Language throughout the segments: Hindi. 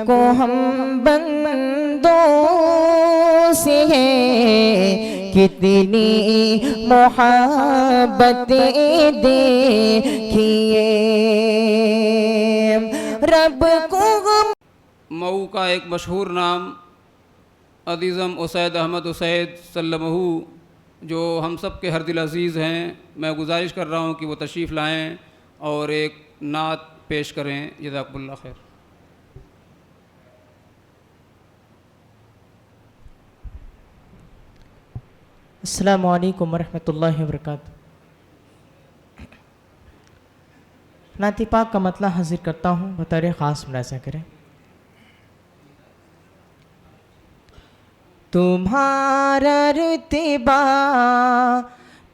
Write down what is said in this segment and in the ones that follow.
को हम बंदों से है कितनी मोहब्बतें देखिए रब को हम। मऊ का एक मशहूर नाम अज़ीज़म उसैद अहमद उसैद सल्लमहू जो हम सब के हर दिल अज़ीज़ हैं, मैं गुजारिश कर रहा हूँ कि वो तशरीफ़ लाएँ और एक नात पेश करें। जज़ाकुमुल्लाह खैर। अस्सलामु अलैकुम वरहमतुल्लाहि वबरकातुहू। नात पाक का मतला हाजिर करता हूँ, बतौर ख़ास मुलाज़ा करें। तुम्हारा रुतबा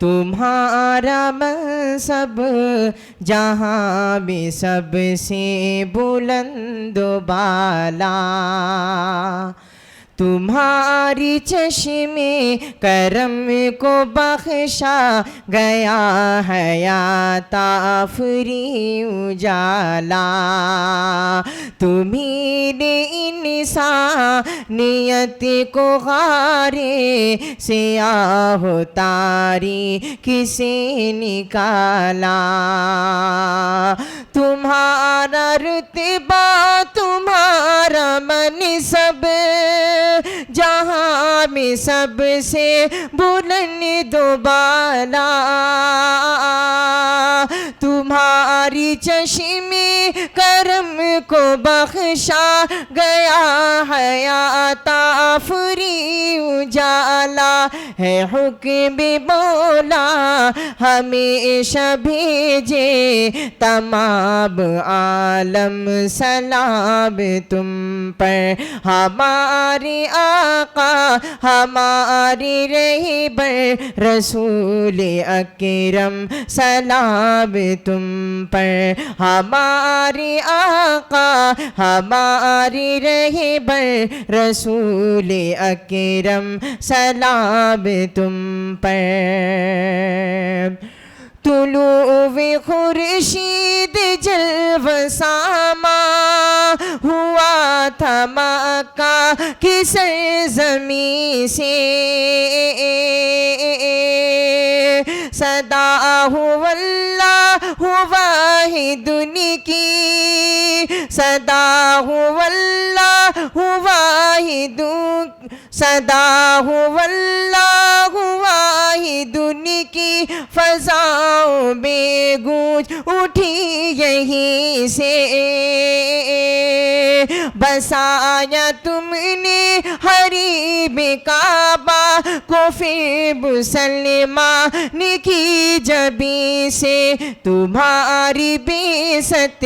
तुम्हारा मनसब जहाँ में सबसे बुलंद बाला, तुम्हारी चश्मे करम को बख्शा गया हयात आफरी उजाला। तुम्ही ने इंसानियत को गारे से आहो तारी किसे निकाला। तुम्हारा रुतबा तुम्हारा मनसब जहाँ में सबसे बुलंद बाला, तुम्हारी चश्मे करम को बख्शा गया हयात आफरी उजाला। है हुक्म मौला हमेशा भेजे तमाम आलम सलाम तुम पर। हमारे आका हमारे रहबर रसूल अकरम सलाम तुम पर। हमारे आका हमारे रहबर रसूल अकरम सलाम तुम पर। तुलूए खुर्शीद जलवसामा हुआ था मक्का की सरज़मीं से। सदा हुवल्लाहु वाहिदुन की सदा हुवल्लाहु वाहिदुन सदा हुवल्लाहु वाहिदुन की फ़ज़ाओं में गूंज उठी यहीं से। बसाया तुमने हरीम काबा को फिर मुसलमान की जबी से। तुम्हारी बेइज्जत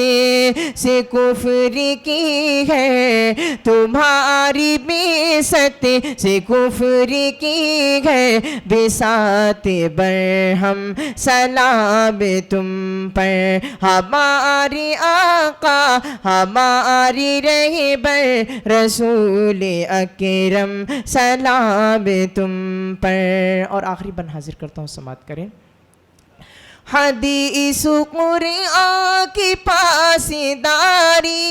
से कुफ्र की है तुम्हारी बेइज्जत से कुफ्र की है। बिसात बरहम सलाम तुम पर। हमारे आका हमारी रहबर रसूल अकरम सलाम तुम पर। और आखिरी बन हाजिर करता हूँ, समात करें। हदीस कुरआन की पासदारी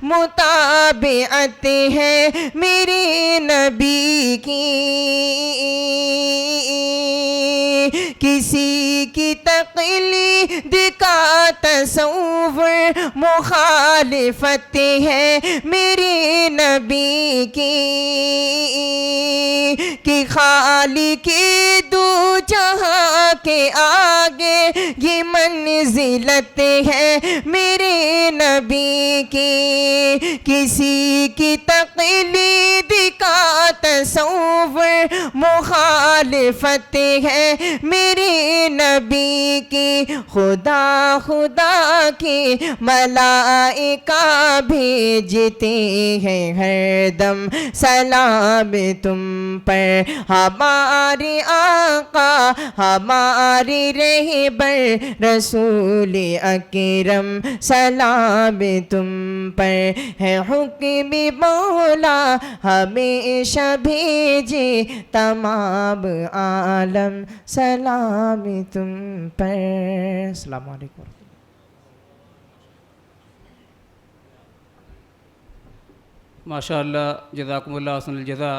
मुताबिअत है मेरे नबी की। किसी की तक़लीद का तसव्वुर मुखालिफत है मेरे नबी की। कि खालिक़े दो जहां के आगे ये मंजिलत है मेरे नबी की। किसी की तक़लीद का तसव्वुर मुखालिफत है मेरे नबी की। खुदा खुदा की मलाइका भेजते हैं हरदम सलाम तुम पर। हमारे आका हमारे रहबर रसूल अकरम सलाम तुम पर। है हुक्म मौला हमेशा भेजे तमाम आलम सलाम तुम पर। अस्सलामु अलैकुम। माशाअल्लाह, जज़ाकुमुल्लाह हसनुल जज़ा।